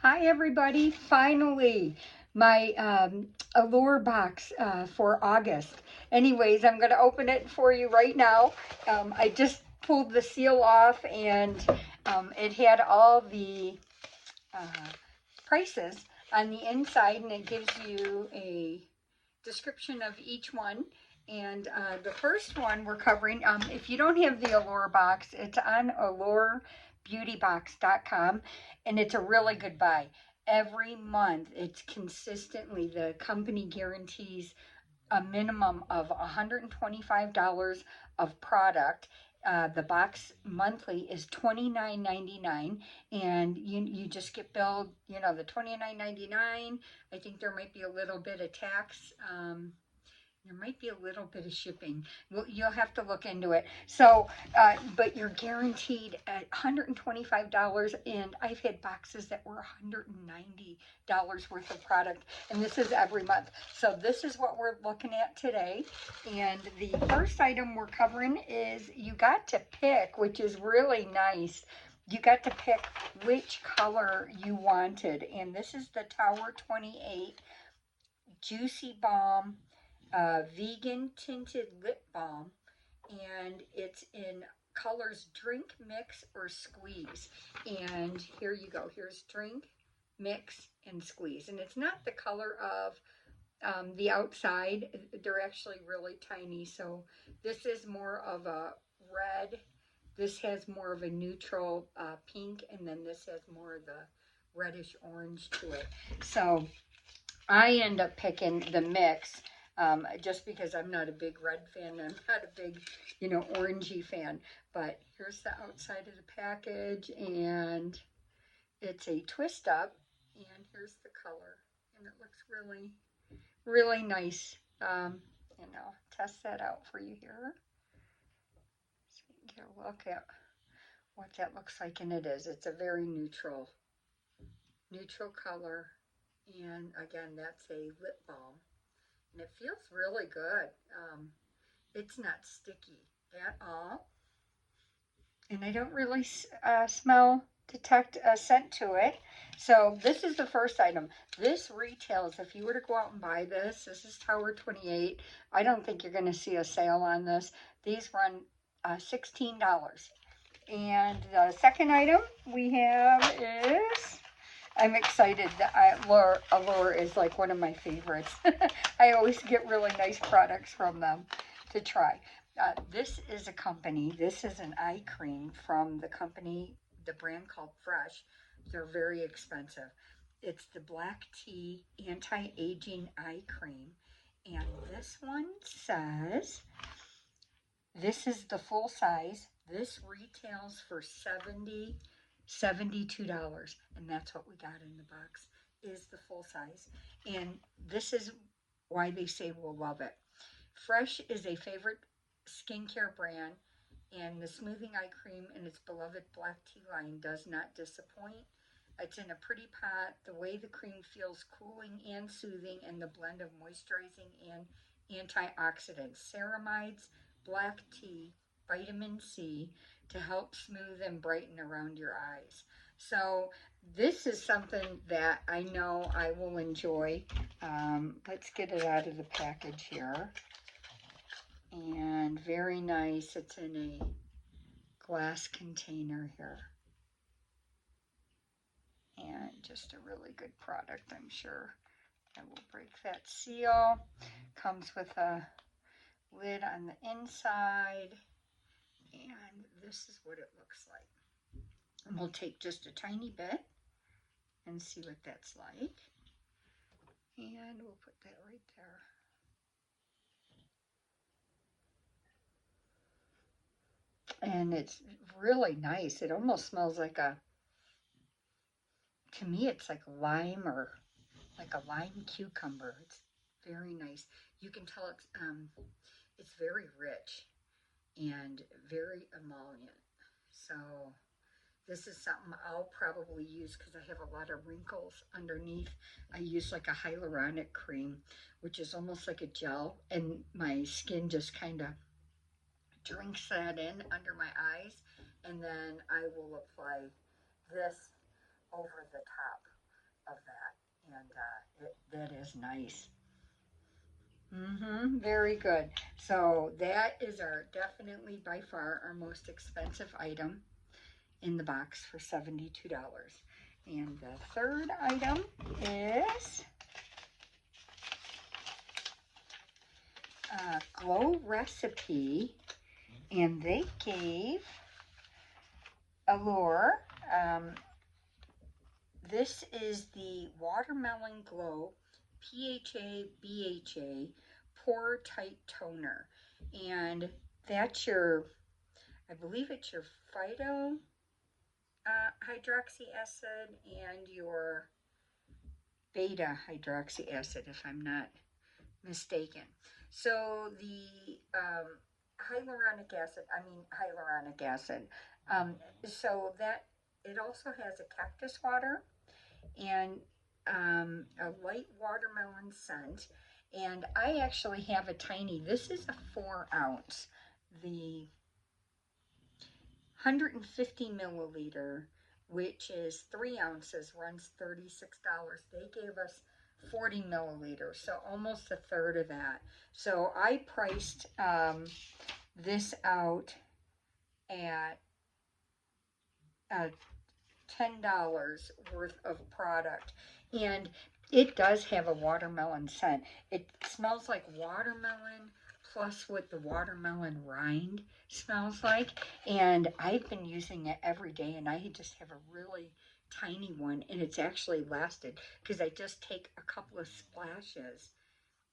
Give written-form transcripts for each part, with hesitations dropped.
Hi, everybody. Finally, my Allure box for August. Anyways, I'm going to open it for you right now. I just pulled the seal off, and it had all the uh, prices on the inside, and it gives you a description of each one. And the first one we're covering, if you don't have the Allure box, it's on allurebeautybox.com, and it's a really good buy. Every month, it's consistently, the company guarantees a minimum of $125 of product. The box monthly is $29.99, and you just get billed, the $29.99. I think there might be a little bit of tax. There might be a little bit of shipping. Well, you'll have to look into it. So, but you're guaranteed at $125, and I've had boxes that were $190 worth of product, and this is every month. So this is what we're looking at today. And the first item we're covering is you got to pick, which is really nice. You got to pick which color you wanted, and this is the Tower 28 Juicy Balm vegan tinted lip balm, and it's in colors drink, mix, or squeeze. And here you go. Here's drink, mix, and squeeze. And it's not the color of the outside. They're actually really tiny. So this is more of a red. This has more of a neutral pink, and then this has more of the reddish orange to it. So I end up picking the mix, just because I'm not a big red fan. I'm not a big, orangey fan. But here's the outside of the package, and it's a twist up. And here's the color, and it looks really, really nice. And I'll test that out for you here, so you can get a look at what that looks like. And it is. It's a very neutral color. And again, that's a lip balm, and it feels really good. It's not sticky at all, and I don't really detect a scent to it. So this is the first item. This retails, if you were to go out and buy this is Tower 28. I don't think you're going to see a sale on this. These run $16. And the second item we have is, I'm excited. Allure is like one of my favorites. I always get really nice products from them to try. This is an eye cream from the brand called Fresh. They're very expensive. It's the Black Tea Anti-Aging Eye Cream. And this one says, this is the full size. This retails for $72, and that's what we got in the box, is the full size. And this is why they say we'll love it. Fresh is a favorite skincare brand, and the smoothing eye cream in its beloved black tea line does not disappoint. It's in a pretty pot. The way the cream feels cooling and soothing, and the blend of moisturizing and antioxidants, ceramides, black tea, vitamin C to help smooth and brighten around your eyes. So this is something that I know I will enjoy. Let's get it out of the package here. And very nice. It's in a glass container here. And just a really good product, I'm sure. I will break that seal. Comes with a lid on the inside, and this is what it looks like. And we'll take just a tiny bit and see what that's like, and we'll put that right there. And it's really nice. It almost smells like to me it's like lime, or like a lime cucumber. It's very nice. You can tell it's very rich and very emollient. So this is something I'll probably use because I have a lot of wrinkles underneath. I use like a hyaluronic cream, which is almost like a gel, and my skin just kind of drinks that in under my eyes, and then I will apply this over the top. That is nice. Very good. So that is our definitely by far our most expensive item in the box for $72. And the third item is Glow Recipe, and they gave Allure. This is the Watermelon Glow PHA BHA Pore Tight Toner, and that's your, I believe it's your phyto hydroxy acid and your beta hydroxy acid, if I'm not mistaken. So the hyaluronic acid. So that it also has a cactus water and a light watermelon scent. And I actually have a tiny, this is a 4 ounce. The 150 milliliter, which is 3 ounces, runs $36. They gave us 40 milliliters, so almost a third of that. So I priced this out at $10 worth of product, and it does have a watermelon scent. It smells like watermelon plus what the watermelon rind smells like, and I've been using it every day, and I just have a really tiny one, and it's actually lasted because I just take a couple of splashes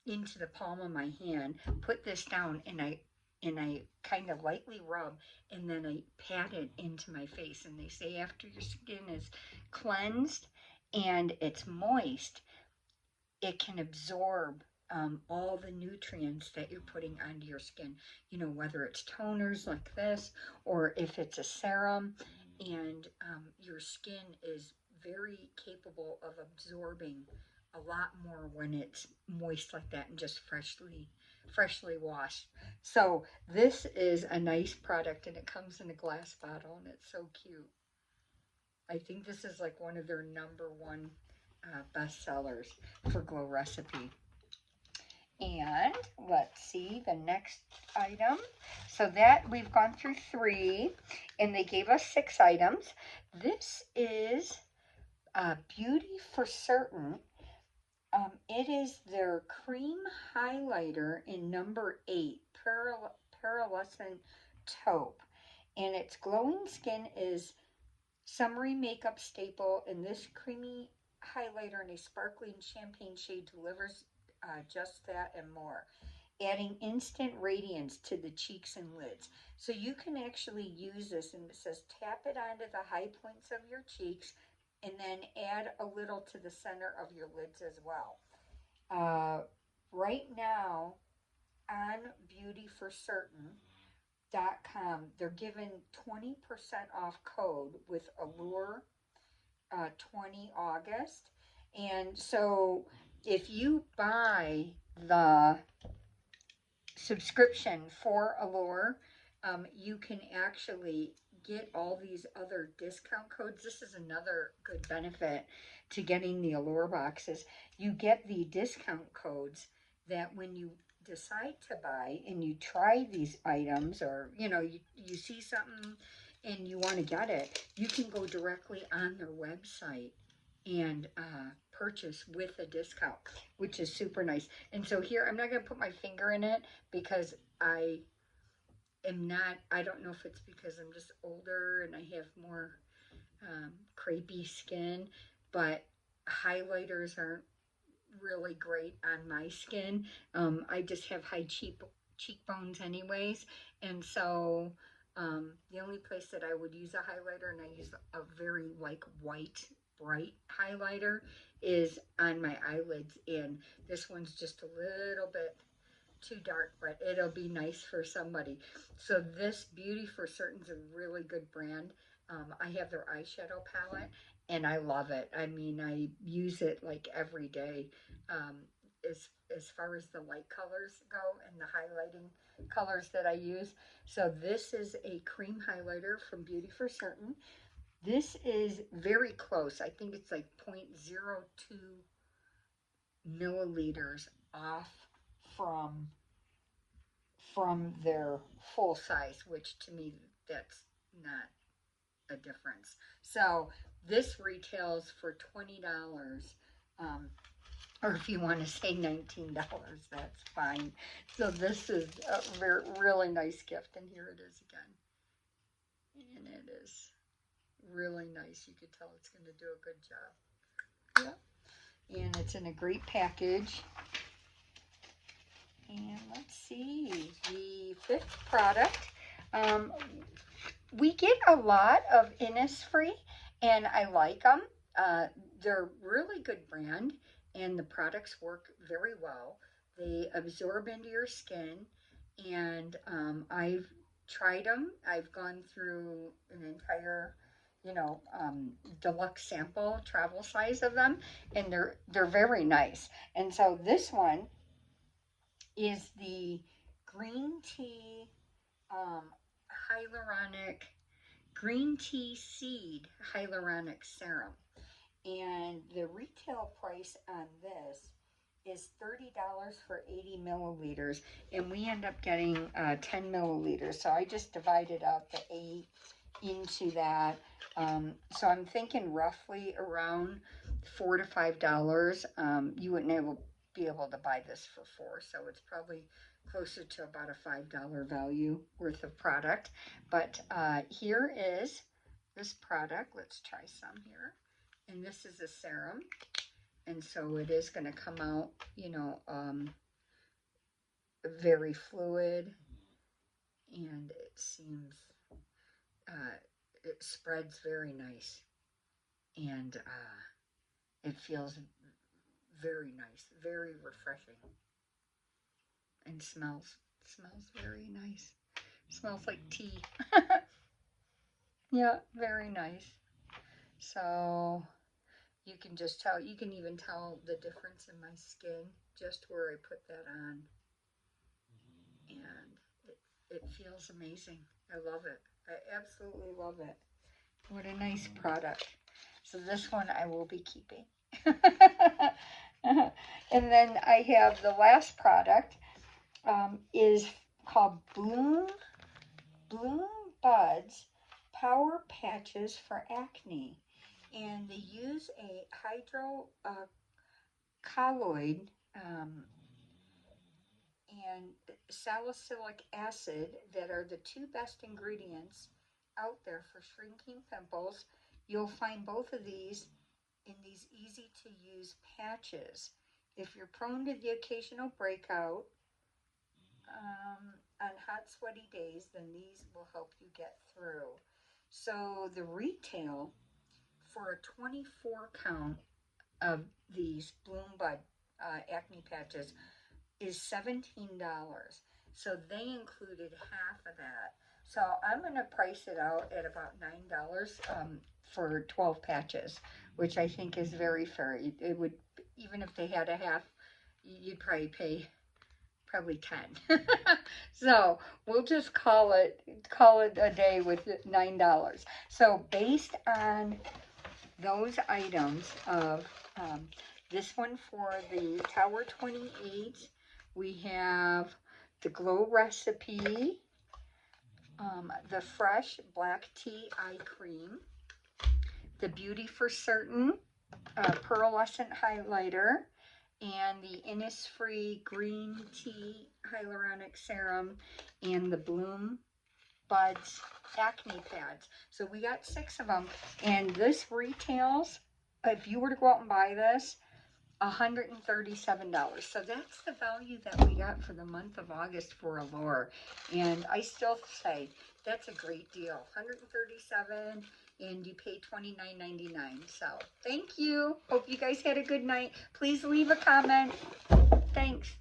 into the palm of my hand, put this down, and I kind of lightly rub, and then I pat it into my face. And they say after your skin is cleansed and it's moist, it can absorb all the nutrients that you're putting onto your skin. You know, whether it's toners like this or if it's a serum, and your skin is very capable of absorbing a lot more when it's moist like that and just freshly washed. So this is a nice product, and it comes in a glass bottle, and it's so cute. I think this is like one of their number one bestsellers for Glow Recipe. And let's see the next item. So that we've gone through three, and they gave us 6 items. This is Beauty for Certain. It is their cream highlighter in number 8, Pearlescent Taupe. And its glowing skin is summery makeup staple, and this creamy highlighter in a sparkling champagne shade delivers just that and more, adding instant radiance to the cheeks and lids. So you can actually use this, and it says tap it onto the high points of your cheeks and then add a little to the center of your lids as well. Uh, right now on beautyforcertain.com, they're giving 20% off code with Allure 20 August. And so if you buy the subscription for Allure, you can actually get all these other discount codes. This is another good benefit to getting the Allure boxes. You get the discount codes that when you decide to buy and you try these items, or you see something and you want to get it, you can go directly on their website and purchase with a discount, which is super nice. And so here, I'm not going to put my finger in it because I am not, I don't know if it's because I'm just older and I have more crepey skin, but highlighters aren't really great on my skin. I just have high cheekbones anyways, and so the only place that I would use a highlighter, and I use a very like white bright highlighter, is on my eyelids, and this one's just a little bit too dark, but it'll be nice for somebody. So this Beauty for Certain is a really good brand. I have their eyeshadow palette, and I love it. I mean, I use it like every day. Um, as far as the light colors go and the highlighting colors that I use. So this is a cream highlighter from Beauty for Certain. This is very close. I think it's like 0.02 milliliters off from their full size, which to me, that's not a difference. So this retails for $20. Or if you want to say $19, that's fine. So this is a really nice gift, and here it is again. And it is really nice. You could tell it's going to do a good job. Yeah. And it's in a great package. And let's see, the fifth product. We get a lot of Innisfree, and I like them. They're really good brand, and the products work very well. They absorb into your skin, and I've tried them. I've gone through an entire, deluxe sample travel size of them, and they're very nice. And so this one is the green tea hyaluronic green tea seed hyaluronic serum. And the retail price on this is $30 for 80 milliliters, and we end up getting 10 milliliters. So I just divided out the 8 into that. So I'm thinking roughly around $4 to $5. You wouldn't be able to buy this for $4, so it's probably closer to about a $5 value worth of product. But here is this product. Let's try some here. And this is a serum, and so it is going to come out, very fluid, and it seems it spreads very nice, and it feels very nice, very refreshing, and smells very nice. Smells like tea. Yeah, very nice. So you can just tell, you can even tell the difference in my skin just where I put that on, and it feels amazing. I love it. I absolutely love it. What a nice product. So this one I will be keeping. And then I have the last product, is called Bloom Buds Power Patches for Acne. And they use a hydrocolloid and salicylic acid that are the two best ingredients out there for shrinking pimples. You'll find both of these in these easy to use patches. If you're prone to the occasional breakout on hot sweaty days, then these will help you get through. So the retail for a 24 count of these Bloom Bud acne patches is $17. So they included half of that. So I'm going to price it out at about $9 for 12 patches, which I think is very fair. It would, even if they had a half, you'd probably pay 10. So we'll just call it a day with $9. So based on those items of this one for the Tower 28, we have the Glow Recipe, the Fresh Black Tea Eye Cream, the Beauty for Certain Pearlescent Highlighter, and the Innisfree Green Tea Hyaluronic Serum, and the Bloom Buds Acne Pads. So we got 6 of them, and this retails, if you were to go out and buy this, $137. So that's the value that we got for the month of August for Allure. And I still say that's a great deal. $137, and you pay $29.99. So thank you. Hope you guys had a good night. Please leave a comment. Thanks.